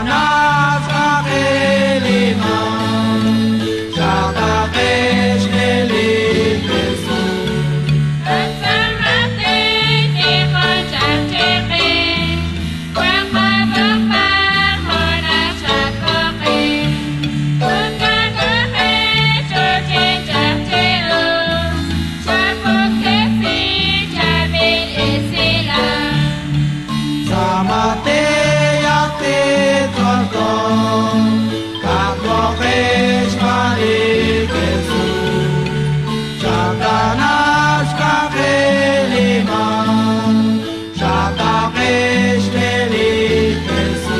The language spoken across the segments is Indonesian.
Satanas kakiliman, Shatakesh nelikesu. Samate yakte torto, kaklokesh malikesu. Shatanas kakiliman, Shatakesh nelikesu.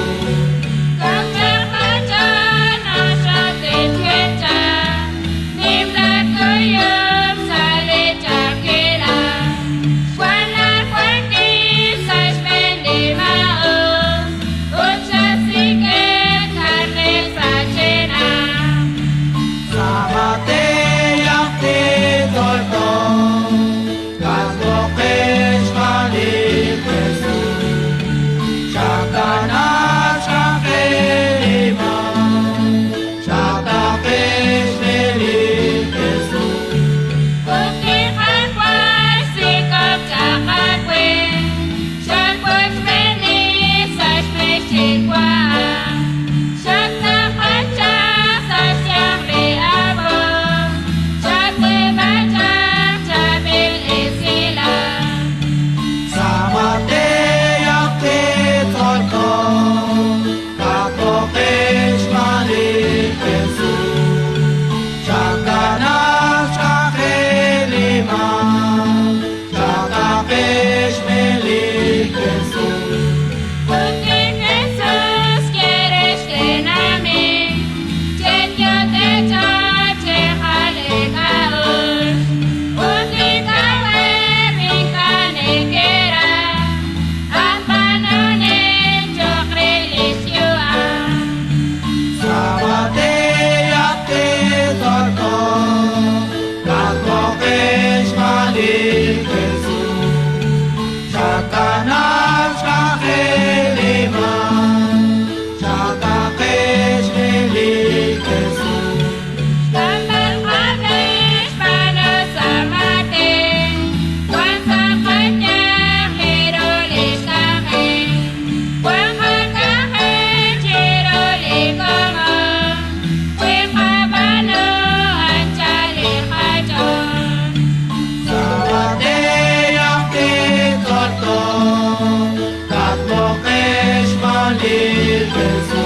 Samate yakte torto, kaklokesh malikesu. Shatanas kakiliman, Shatakesh nelikesu. Samate yakte torto, kaklokesh malikesu. Shatanas kakiliman, Shatakesh nelikesu. Samate yakte torto, kaklokesh malikesu. Shatanas kakiliman, Shatakesh nelikesu. Samate yakte torto, kaklokesh malikesu.